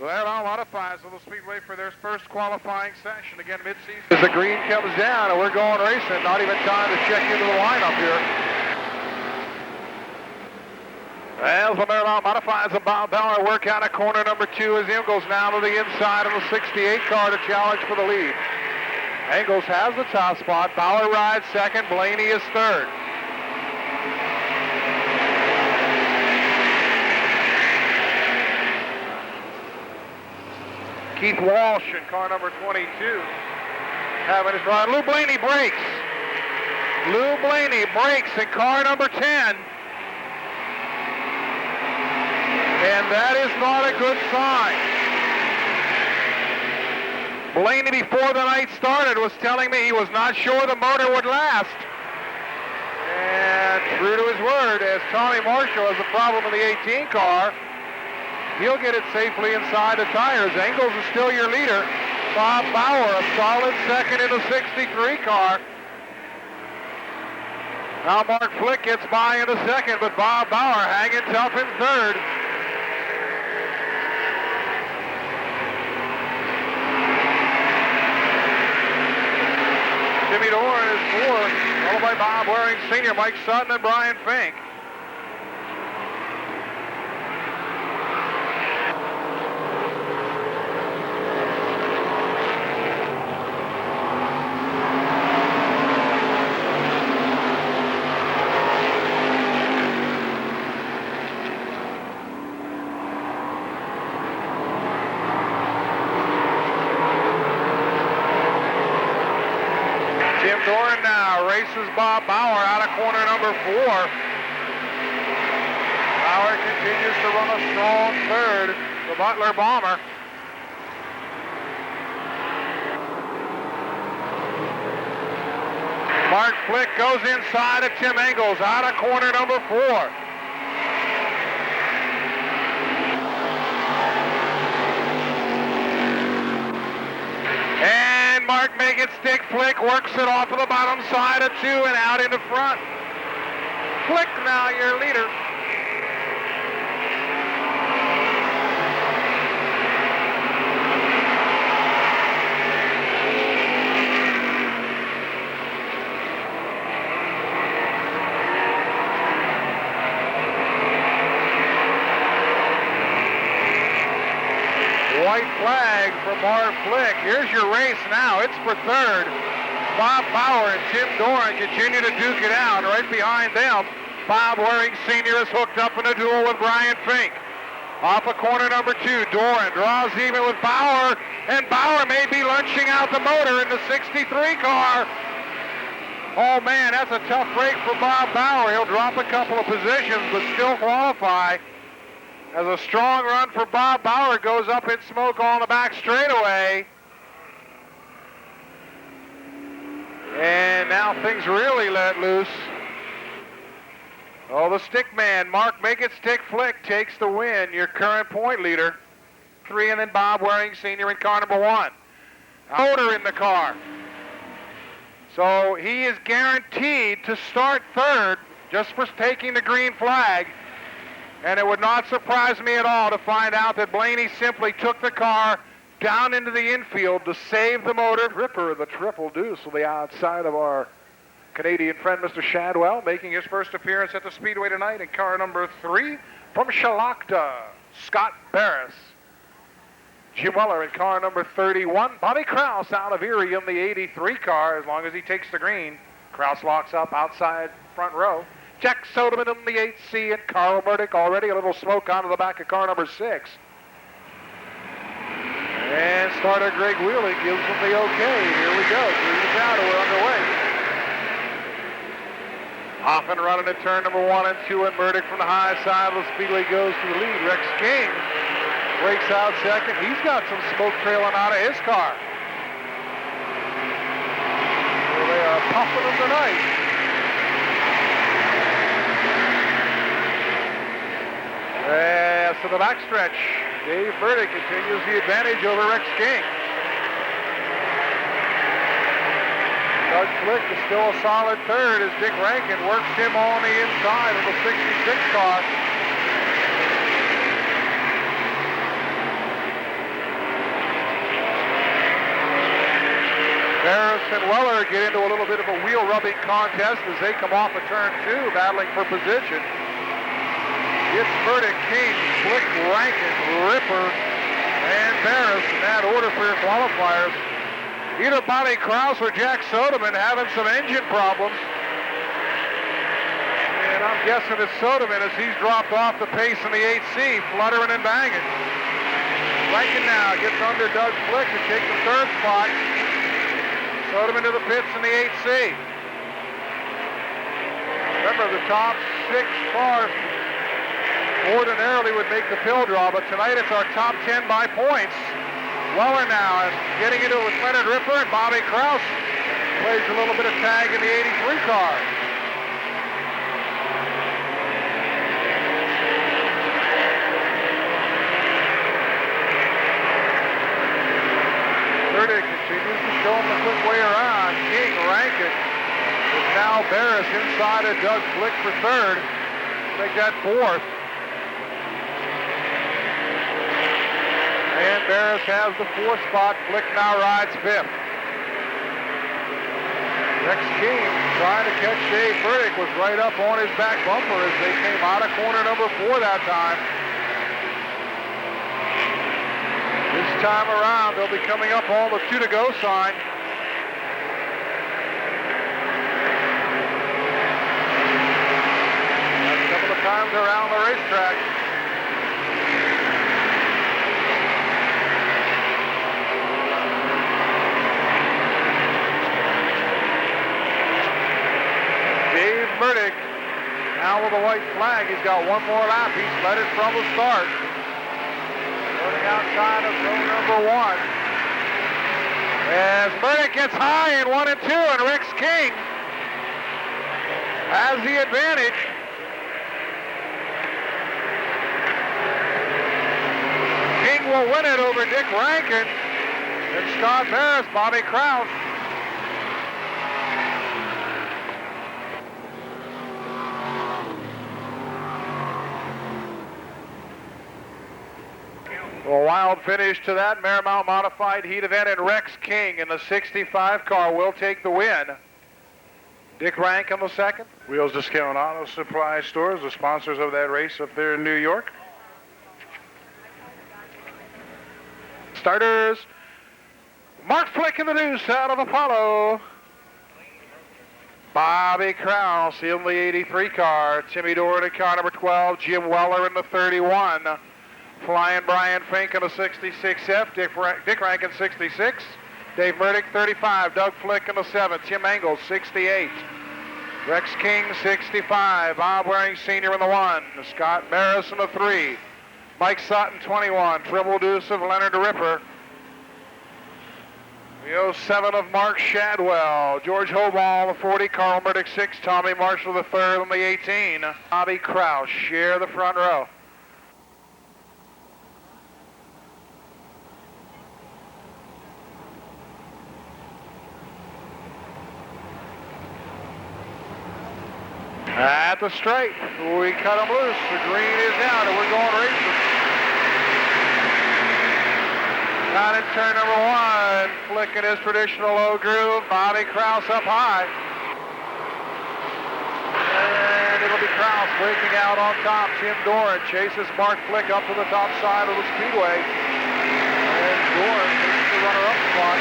So that all modifies Little Speedway for their first qualifying session. Again, mid-season. As the green comes down, and we're going racing. Not even time to check into the lineup here. As the Marathon modifies the Bob Bauer work out of corner number 2 as Ingalls now to the inside of the 68 car to challenge for the lead. Ingalls has the top spot. Bauer rides second. Blaney is third. Keith Walsh in car number 22 having his ride. Lou Blaney breaks. Lou Blaney breaks in car number 10. And that is not a good sign. Blaney, before the night started, was telling me he was not sure the motor would last. And true to his word, as Tommy Marshall has a problem in the 18 car, he'll get it safely inside the tires. Ingalls is still your leader. Bob Bauer, a solid second in the 63 car. Now Mark Flick gets by in the second, but Bob Bauer hanging tough in third. Jimmy Doran is fourth, followed by Bob Waring Sr., Mike Sutton, and Brian Fink. Jim Doran now races Bob Bauer out of corner number 4. Bauer continues to run a strong third, the Butler Bomber. Mark Flick goes inside of Tim Ingalls out of corner number 4. Mark make it stick. Flick works it off of the bottom side of 2 and out into front. Flick now your leader. White flag for Mark Flick. Here's your race now. It's for third. Bob Bauer and Jim Doran continue to duke it out. Right behind them, Bob Waring Sr. is hooked up in a duel with Brian Fink. Off of corner number 2, Doran draws even with Bauer, and Bauer may be lunching out the motor in the 63 car. Oh man, that's a tough break for Bob Bauer. He'll drop a couple of positions, but still qualify. As a strong run for Bob Bauer goes up in smoke on the back straightaway. And now things really let loose. Oh, the stick man, Mark Make It Stick Flick takes the win, your current point leader. 3, and then Bob Waring Sr. in car number 1. Motor in the car. So he is guaranteed to start third just for taking the green flag. And it would not surprise me at all to find out that Blaney simply took the car down into the infield to save the motor. Ripper, the triple deuce on the outside of our Canadian friend, Mr. Shadwell, making his first appearance at the Speedway tonight in car number 3 from Shalakta, Scott Barris. Jim Weller in car number 31. Bobby Kraus out of Erie in the 83 car. As long as he takes the green, Kraus locks up outside front row. Jack Soderman in the 8C, and Carl Burdick already a little smoke onto the back of car number 6. And starter Greg Wheeling gives him the okay. Here we go. Through the powder, we're underway. Hoffman running at turn number 1 and 2, and Burdick from the high side of the Speedway goes to the lead. Rex King breaks out second. He's got some smoke trailing out of his car. So they are pumping them tonight. As to the backstretch, Dave Burdick continues the advantage over Rex King. Doug Flick is still a solid third as Dick Rankin works him on the inside of the 66 car. Barris and Weller get into a little bit of a wheel rubbing contest as they come off of turn 2, battling for position. It's Burdick, King, Flick, Rankin, Ripper, and Barris in that order for your qualifiers. Either Bobby Krause or Jack Sodeman having some engine problems. And I'm guessing it's Sodeman as he's dropped off the pace in the 8C, fluttering and banging. Rankin now gets under Doug Flick to take the 3rd spot. Sodeman to the pits in the 8C. Remember, the top 6 cars ordinarily would make the pill draw, but tonight it's our top 10 by points. Weller now getting into it with Leonard Ripper, and Bobby Krause plays a little bit of tag in the 83 car. Burdick continues to show him the quick way around. King, Rankin, with now Barris inside of Doug Flick for 3rd. Make that 4th. And Barris has the 4th spot. Flick now rides 5th. Rex King trying to catch Dave Burdick, was right up on his back bumper as they came out of corner number 4 that time. This time around, they'll be coming up on the 2 to go sign. That's a couple of times around the racetrack. Dave Burdick now with a white flag. He's got one more lap. He's led it from the start. Running outside of row number 1. As Burdick gets high in 1 and 2, and Rex King has the advantage. King will win it over Dick Rankin and Scott Barris, Bobby Krause. A wild finish to that Marymount Modified heat event, and Rex King in the 65 car will take the win. Dick Rankin the 2nd. Wheels Discount Auto Supply Stores, the sponsors of that race up there in New York. Starters, Mark Flick in the deuce out of Apollo. Bobby Krause in the 83 car. Timmy Doran in car number 12. Jim Weller in the 31. Flying Brian Fink in the 66F. Dick Rankin 66. Dave Burdick 35. Doug Flick in the 7. Tim Engels 68. Rex King 65. Bob Waring Sr. in the 1. Scott Barris in the 3. Mike Sutton 21. Triple deuce of Leonard Ripper. The 07 of Mark Shadwell. George Hoball the 40. Carl Murdoch 6. Tommy Marshall the 3rd on the 18. Bobby Krause share the front row. At the straight, we cut them loose. The green is out, and we're going racing. Out in turn number 1, flicking his traditional low groove. Bobby Krause up high. And it'll be Krause breaking out on top. Tim Doran chases Mark Flick up to the top side of the Speedway. And Doran takes the runner-up spot.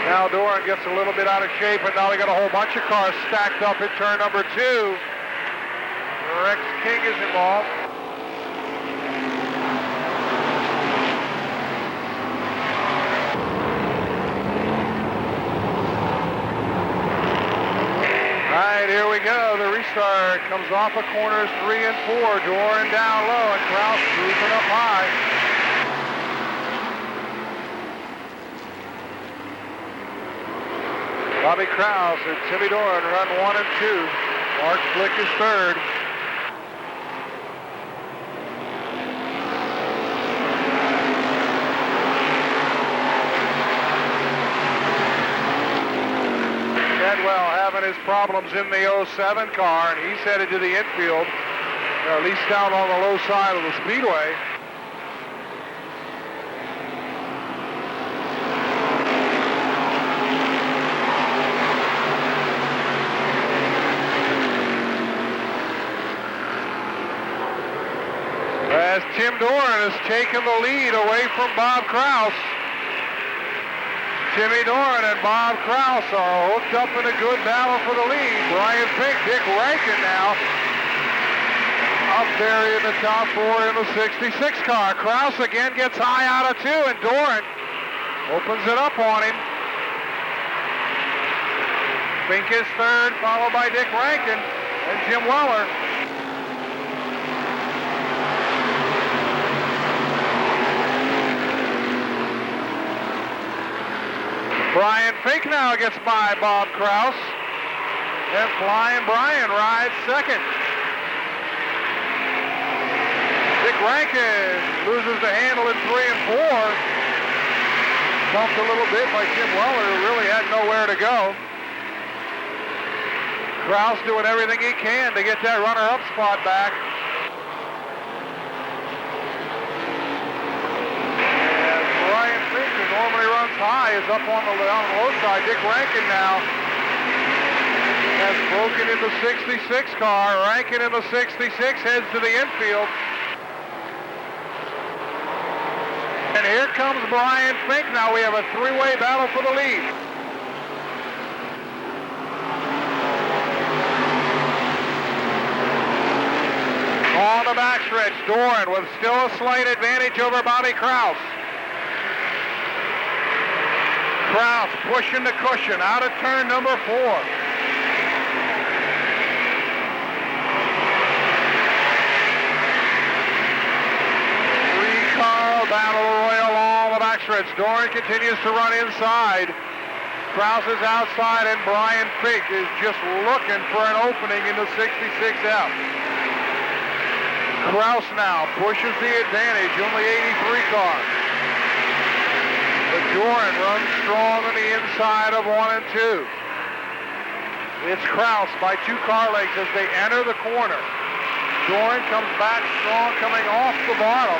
Now Doran gets a little bit out of shape, and now they got a whole bunch of cars stacked up in turn number 2. Rex King is involved. All right, here we go. The restart comes off of corners 3 and 4. Doran down low, and Krause cruising up high. Bobby Krause and Timmy Doran run 1 and 2. Mark Flick is 3rd. Shadwell having his problems in the 07 car, and he's headed to the infield, or at least down on the low side of the Speedway. Tim Doran has taken the lead away from Bob Kraus. Timmy Doran and Bob Kraus are hooked up in a good battle for the lead. Brian Fink, Dick Rankin now up there in the top four in the 66 car. Kraus again gets high out of 2, and Doran opens it up on him. Fink is third, followed by Dick Rankin and Jim Weller. Brian Fink now gets by Bob Kraus, and Flying Brian rides second. Dick Rankin loses the handle in 3 and 4. Bumped a little bit by Jim Weller, who really had nowhere to go. Kraus doing everything he can to get that runner-up spot back. Normally runs high, is up on the low side. Dick Rankin now has broken in the 66 car. Rankin in the 66 heads to the infield. And here comes Brian Fink. Now we have a three-way battle for the lead. On the backstretch, Doran with still a slight advantage over Bobby Kraus. Kraus pushing the cushion out of turn number 4. Three-car battle royal on the backstretch. Doran continues to run inside. Kraus is outside, and Brian Fink is just looking for an opening in the 66F. Kraus now pushes the advantage on the 83 car. But Doran runs strong on the inside of 1 and 2. It's Kraus by 2 car lengths as they enter the corner. Doran comes back strong coming off the bottom.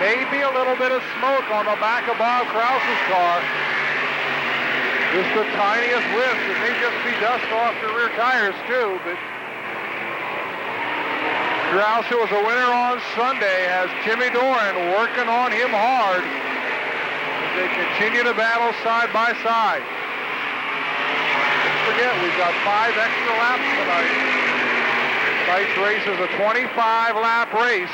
Maybe a little bit of smoke on the back of Bob Kraus's car. Just the tiniest whiff. It may just be dust off the rear tires too, but Kraus, who was a winner on Sunday, has Timmy Doran working on him hard. They continue to battle side by side. Don't forget, we've got 5 extra laps tonight. Tonight's race is a 25-lap race.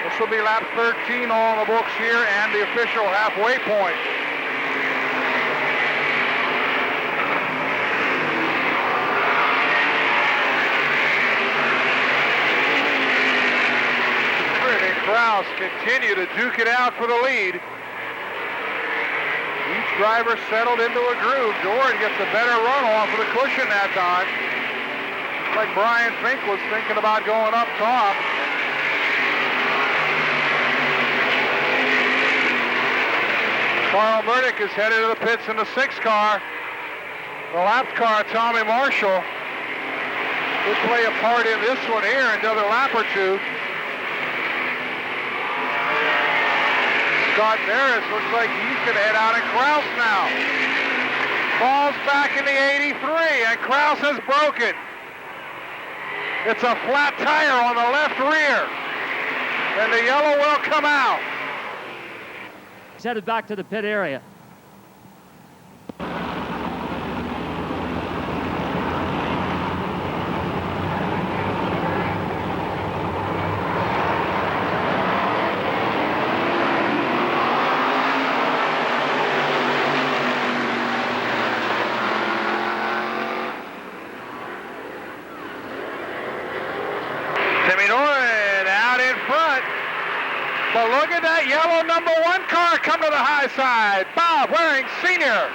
This will be lap 13 on the books here and the official halfway point. And Kraus continue to duke it out for the lead. Driver settled into a groove. Doran gets a better run off of the cushion that time. Looks like Brian Fink was thinking about going up top. Carl Murdoch is headed to the pits in the 6 car. The lap car, Tommy Marshall, will play a part in this one here, another lap or 2. Scott Barris looks like he's going to head out, and Kraus now falls back in the 83, and Kraus has broken. It's a flat tire on the left rear, and the yellow will come out. He's headed back to the pit area. But look at that yellow number 1 car come to the high side. Bob Waring Sr.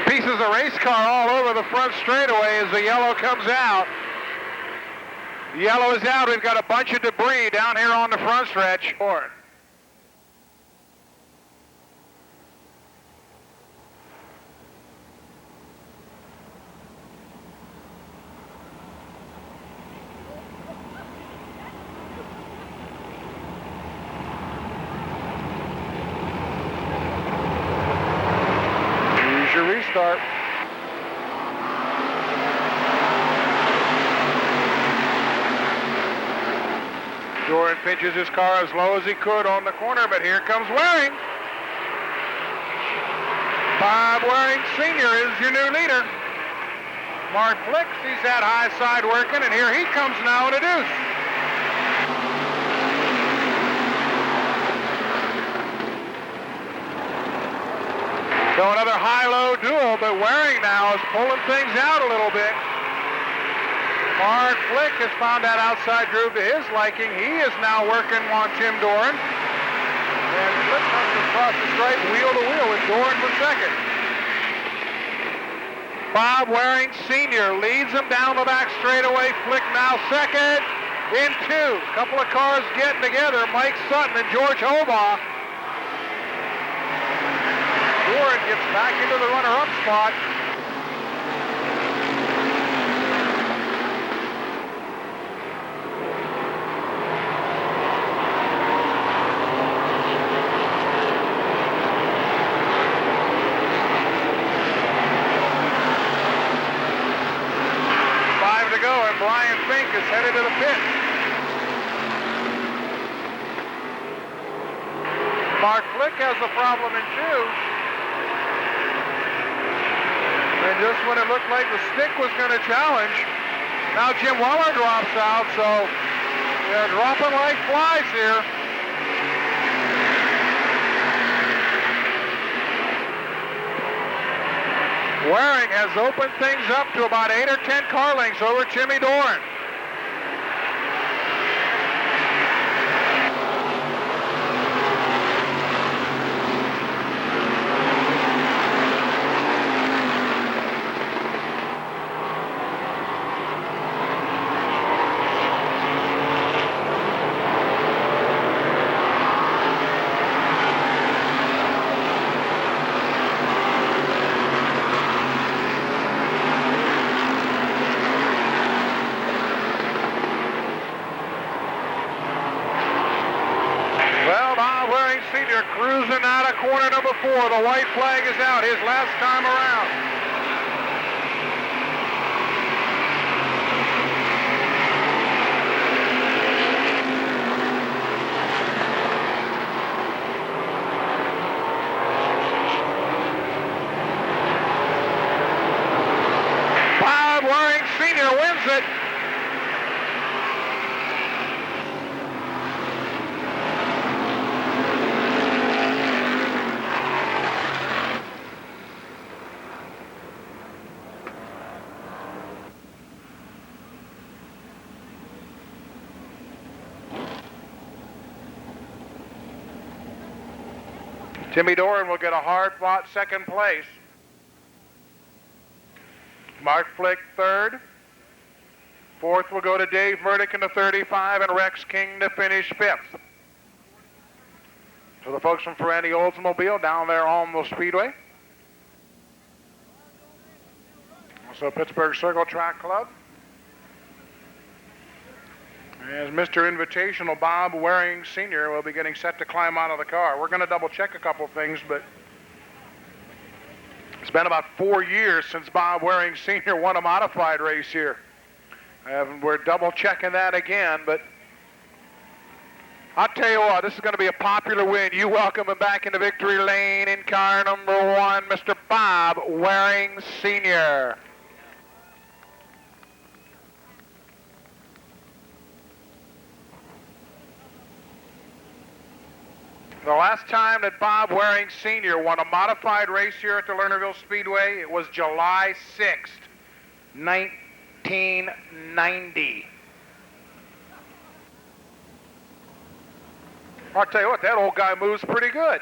Pieces of race car all over the front straightaway as the yellow comes out. The yellow is out. We've got a bunch of debris down here on the front stretch. Doran pinches his car as low as he could on the corner, but here comes Waring. Bob Waring Sr. is your new leader. Mark Flick sees that high side working, and here he comes now in a deuce. So another high-low duel, but Waring now is pulling things out a little bit. Mark Flick has found that outside groove to his liking. He is now working on Jim Doran. And Flick comes across the stripe wheel to wheel with Doran for second. Bob Waring Sr. leads him down the back straightaway. Flick now second in two. Couple of cars getting together. Mike Sutton and George Hobaugh. Doran gets back into the runner-up spot. Brian Fink is headed to the pit. Mark Flick has a problem in two. And just when it looked like the stick was going to challenge, now Jim Weller drops out, so they're dropping like flies here. Waring has opened things up to about 8 or 10 car lengths over Jimmy Doran. Senior cruising out of corner number 4. The white flag is out, his last time around. Bob Waring Sr. wins it. Jimmy Doran will get a hard-fought second place. Mark Flick third. Fourth will go to Dave Murdoch in the 35 and Rex King to finish fifth. So the folks from Ferranti Oldsmobile down there on the Speedway. Also Pittsburgh Circle Track Club. As Mr. Invitational Bob Waring Sr. will be getting set to climb out of the car. We're going to double check a couple things, but it's been about 4 years since Bob Waring Sr. won a modified race here. And we're double checking that again, but I'll tell you what, this is going to be a popular win. You welcome him back into victory lane in car number 1, Mr. Bob Waring Sr. The last time that Bob Waring Sr. won a modified race here at the Lernerville Speedway, it was July 6th, 1990. I'll tell you what, that old guy moves pretty good.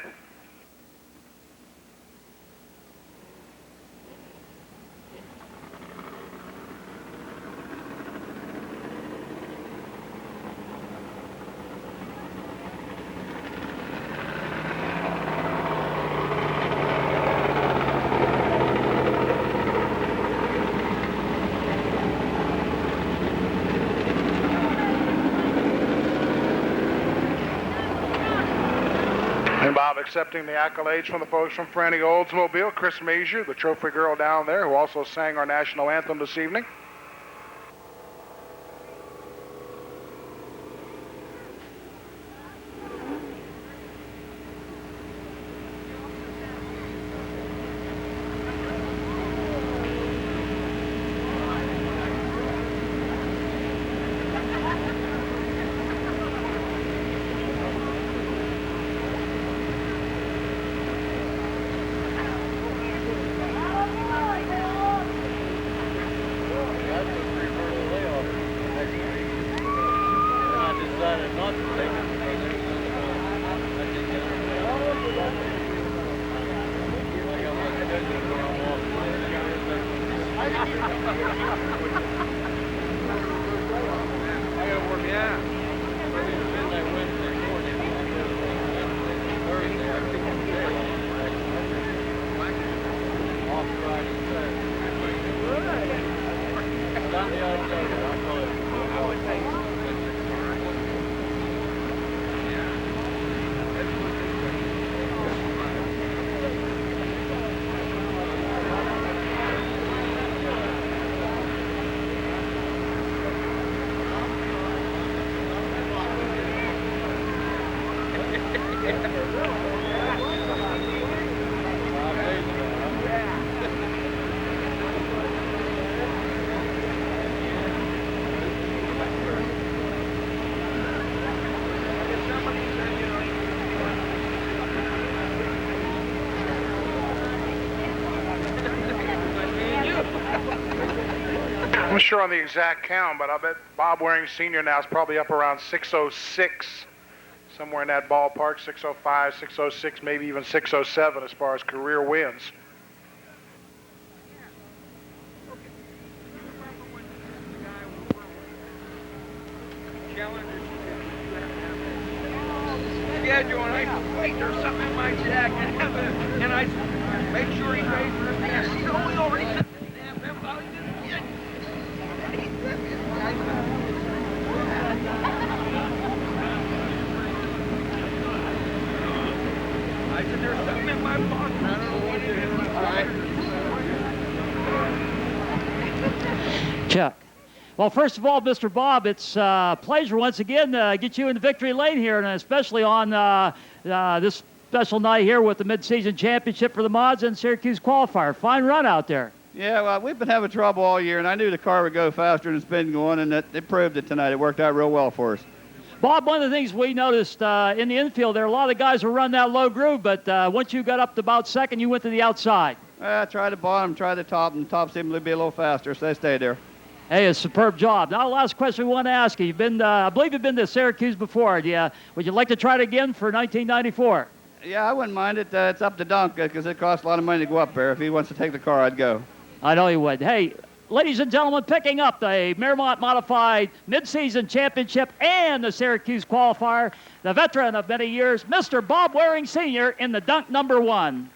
Bob accepting the accolades from the folks from Ferranti Oldsmobile. Chris Mazier, the trophy girl down there, who also sang our national anthem this evening. I'm sure on the exact count, but I bet Bob Waring Sr. now is probably up around 606, somewhere in that ballpark, 605, 606, maybe even 607 as far as career wins. Schedule, and I said, wait, there's something in my jacket, and I said, make sure he pays for his gas. He said, oh, we already said I said, there's something in my pocket. I don't know what it is. All right. Chuck. Well, first of all, Mr. Bob, it's a pleasure once again to get you in the victory lane here, and especially on this special night here with the mid-season championship for the Mods and Syracuse qualifier. Fine run out there. Yeah, well, we've been having trouble all year, and I knew the car would go faster than it's been going, and it proved it tonight. It worked out real well for us. Bob, one of the things we noticed in the infield there, a lot of guys were running that low groove, but once you got up to about second, you went to the outside. I tried the bottom, tried the top, and the top seemed to be a little faster, so they stayed there. Hey, a superb job. Now, the last question we want to ask you. You've been, I believe you've been to Syracuse before. Would you like to try it again for 1994? Yeah, I wouldn't mind it. It's up to Dunk, because it costs a lot of money to go up there. If he wants to take the car, I'd go. I know you would. Hey, ladies and gentlemen, picking up the Miramont Modified Mid-Season Championship and the Syracuse Qualifier, the veteran of many years, Mr. Bob Waring Sr. in the Dunk #1.